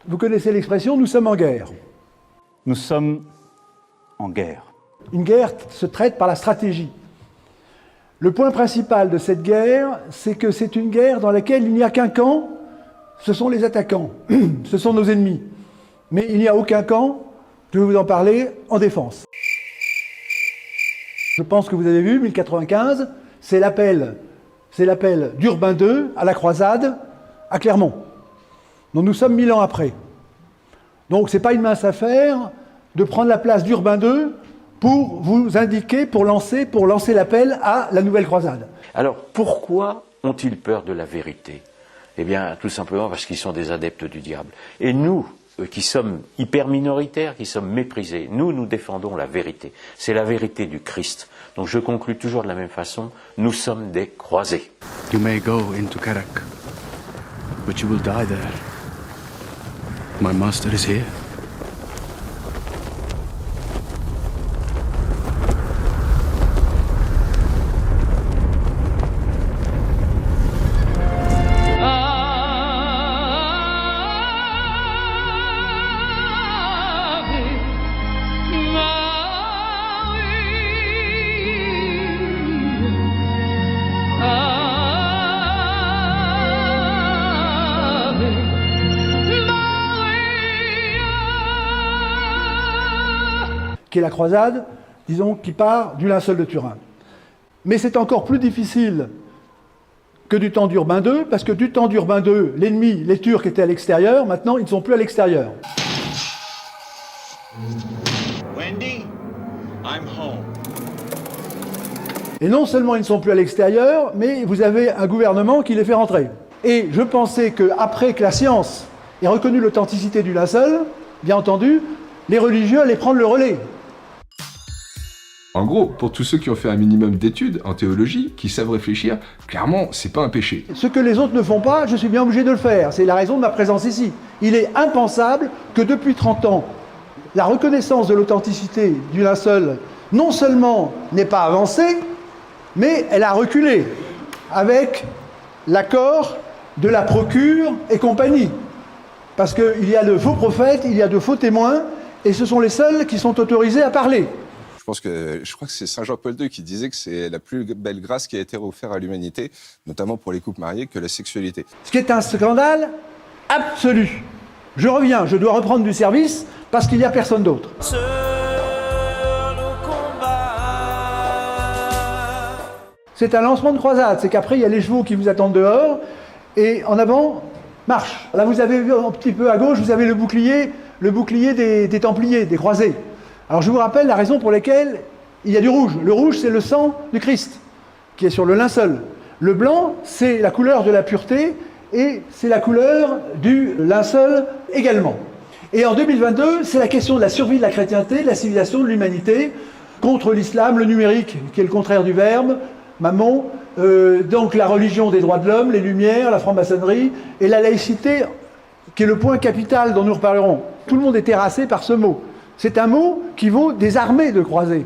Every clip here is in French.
Vous connaissez l'expression « nous sommes en guerre ». Nous sommes en guerre. Une guerre se traite par la stratégie. Le point principal de cette guerre, c'est que c'est une guerre dans laquelle il n'y a qu'un camp, ce sont les attaquants, ce sont nos ennemis. Mais il n'y a aucun camp, je vais vous en parler, en défense. Je pense que vous avez vu, 1095, c'est l'appel d'Urbain II à la croisade à Clermont. Donc nous sommes 1000 ans après. Donc c'est pas une mince affaire de prendre la place d'Urbain II pour vous indiquer, pour lancer l'appel à la nouvelle croisade. Alors pourquoi ont-ils peur de la vérité? Eh bien tout simplement parce qu'ils sont des adeptes du diable. Et nous, qui sommes hyper minoritaires, qui sommes méprisés, nous défendons la vérité. C'est la vérité du Christ. Donc je conclus toujours de la même façon, nous sommes des croisés. You may go into Karak, but you will die there. My master is here. Qui est la croisade, disons, qui part du linceul de Turin. Mais c'est encore plus difficile que du temps d'Urbain II, parce que du temps d'Urbain II, l'ennemi, les Turcs étaient à l'extérieur, maintenant ils ne sont plus à l'extérieur. Wendy, I'm home. Et non seulement ils ne sont plus à l'extérieur, mais vous avez un gouvernement qui les fait rentrer. Et je pensais qu'après que la science ait reconnu l'authenticité du linceul, bien entendu, les religieux allaient prendre le relais. En gros, pour tous ceux qui ont fait un minimum d'études en théologie, qui savent réfléchir, clairement, c'est pas un péché. Ce que les autres ne font pas, je suis bien obligé de le faire. C'est la raison de ma présence ici. Il est impensable que depuis 30 ans, la reconnaissance de l'authenticité du linceul, non seulement n'est pas avancée, mais elle a reculé, avec l'accord de la procure et compagnie. Parce qu'il y a de faux prophètes, il y a de faux témoins, et ce sont les seuls qui sont autorisés à parler. Je crois que c'est Saint Jean-Paul II qui disait que c'est la plus belle grâce qui a été offerte à l'humanité, notamment pour les couples mariés, que la sexualité. Ce qui est un scandale absolu. Je reviens, je dois reprendre du service parce qu'il n'y a personne d'autre. C'est un lancement de croisade, c'est qu'après il y a les chevaux qui vous attendent dehors, et en avant, marche. Là vous avez vu un petit peu à gauche, vous avez le bouclier des Templiers, des croisés. Alors je vous rappelle la raison pour laquelle il y a du rouge. Le rouge, c'est le sang du Christ, qui est sur le linceul. Le blanc, c'est la couleur de la pureté, et c'est la couleur du linceul également. Et en 2022, c'est la question de la survie de la chrétienté, de la civilisation, de l'humanité, contre l'islam, le numérique, qui est le contraire du verbe, Mammon, donc la religion des droits de l'homme, les Lumières, la franc-maçonnerie, et la laïcité, qui est le point capital dont nous reparlerons. Tout le monde est terrassé par ce mot. C'est un mot qui vaut des armées de croisés.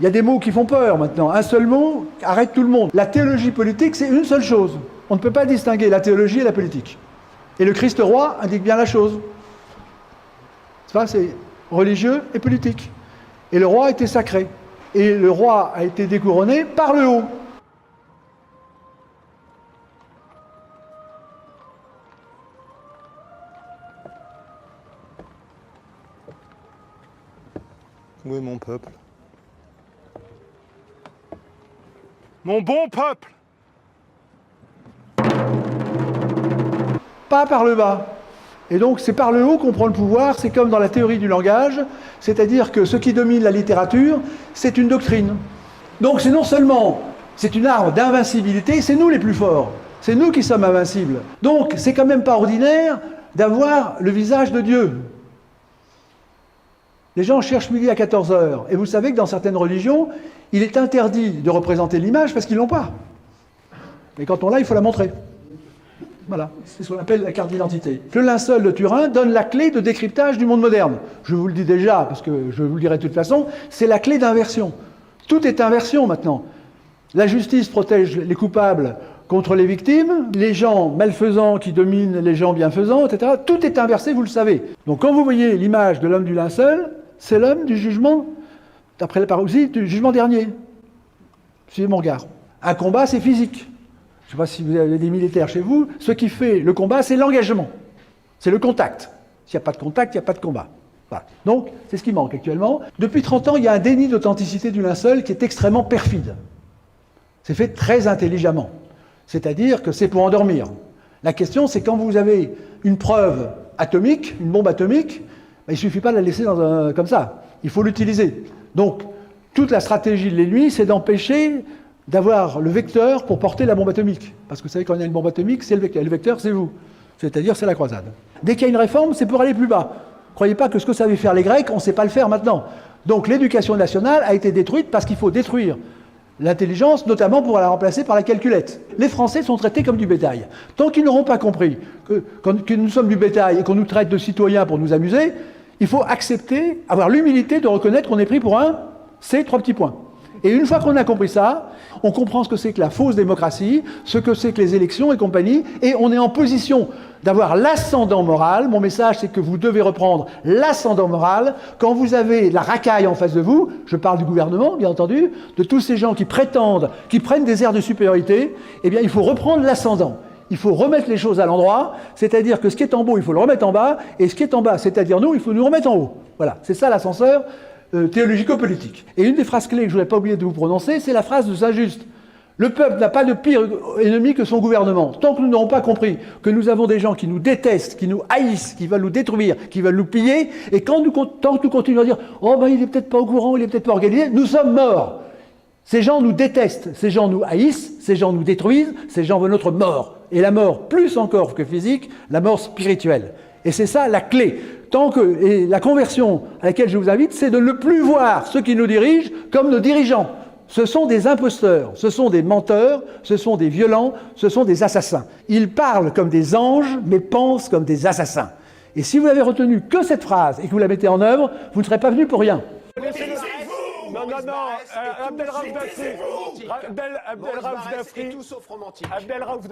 Il y a des mots qui font peur maintenant. Un seul mot arrête tout le monde. La théologie politique, c'est une seule chose. On ne peut pas distinguer la théologie et la politique. Et le Christ roi indique bien la chose. C'est religieux et politique. Et le roi était sacré. Et le roi a été découronné par le haut. Où est mon peuple? Mon bon peuple! Pas par le bas. Et donc c'est par le haut qu'on prend le pouvoir, c'est comme dans la théorie du langage, c'est-à-dire que ce qui domine la littérature, c'est une doctrine. Donc c'est non seulement, c'est une arme d'invincibilité, c'est nous les plus forts, c'est nous qui sommes invincibles. Donc c'est quand même pas ordinaire d'avoir le visage de Dieu. Les gens cherchent midi à 14h, et vous savez que dans certaines religions, il est interdit de représenter l'image parce qu'ils ne l'ont pas. Mais quand on l'a, il faut la montrer. Voilà, c'est ce qu'on appelle la carte d'identité. Le linceul de Turin donne la clé de décryptage du monde moderne. Je vous le dis déjà, parce que je vous le dirai de toute façon, c'est la clé d'inversion. Tout est inversion maintenant. La justice protège les coupables contre les victimes, les gens malfaisants qui dominent les gens bienfaisants, etc. Tout est inversé, vous le savez. Donc quand vous voyez l'image de l'homme du linceul, c'est l'homme du jugement, d'après la parousie, du jugement dernier. Suivez mon regard. Un combat, c'est physique. Je ne sais pas si vous avez des militaires chez vous. Ce qui fait le combat, c'est l'engagement. C'est le contact. S'il n'y a pas de contact, il n'y a pas de combat. Voilà. Donc, c'est ce qui manque actuellement. Depuis 30 ans, il y a un déni d'authenticité du linceul qui est extrêmement perfide. C'est fait très intelligemment. C'est-à-dire que c'est pour endormir. La question, c'est quand vous avez une preuve atomique, une bombe atomique, il ne suffit pas de la laisser comme ça. Il faut l'utiliser. Donc, toute la stratégie de l'ennemi, c'est d'empêcher d'avoir le vecteur pour porter la bombe atomique. Parce que vous savez, quand il y a une bombe atomique, c'est le vecteur. Le vecteur, c'est vous. C'est-à-dire, c'est la croisade. Dès qu'il y a une réforme, c'est pour aller plus bas. Ne croyez pas que ce que savaient faire les Grecs, on ne sait pas le faire maintenant. Donc, l'éducation nationale a été détruite parce qu'il faut détruire l'intelligence, notamment pour la remplacer par la calculette. Les Français sont traités comme du bétail. Tant qu'ils n'auront pas compris que nous sommes du bétail et qu'on nous traite de citoyens pour nous amuser, il faut accepter, avoir l'humilité de reconnaître qu'on est pris pour un C, 3 petits points. Et une fois qu'on a compris ça, on comprend ce que c'est que la fausse démocratie, ce que c'est que les élections et compagnie, et on est en position d'avoir l'ascendant moral. Mon message, c'est que vous devez reprendre l'ascendant moral quand vous avez la racaille en face de vous, je parle du gouvernement, bien entendu, de tous ces gens qui prétendent, qui prennent des airs de supériorité, eh bien, il faut reprendre l'ascendant. Il faut remettre les choses à l'endroit, c'est-à-dire que ce qui est en haut, il faut le remettre en bas, et ce qui est en bas, c'est-à-dire nous, il faut nous remettre en haut. Voilà, c'est ça l'ascenseur théologico-politique. Et une des phrases clés que je ne voudrais pas oublier de vous prononcer, c'est la phrase de Saint-Just. Le peuple n'a pas de pire ennemi que son gouvernement. Tant que nous n'aurons pas compris que nous avons des gens qui nous détestent, qui nous haïssent, qui veulent nous détruire, qui veulent nous piller, et tant que nous continuons à dire « Oh ben il est peut-être pas au courant, il est peut-être pas organisé », nous sommes morts. Ces gens nous détestent, ces gens nous haïssent, ces gens nous détruisent, ces gens veulent notre mort. Et la mort, plus encore que physique, la mort spirituelle. Et c'est ça la clé. Et la conversion à laquelle je vous invite, c'est de ne plus voir ceux qui nous dirigent comme nos dirigeants. Ce sont des imposteurs, ce sont des menteurs, ce sont des violents, ce sont des assassins. Ils parlent comme des anges, mais pensent comme des assassins. Et si vous n'avez retenu que cette phrase et que vous la mettez en œuvre, vous ne serez pas venu pour rien. Non, Abdel Raouf Dafri.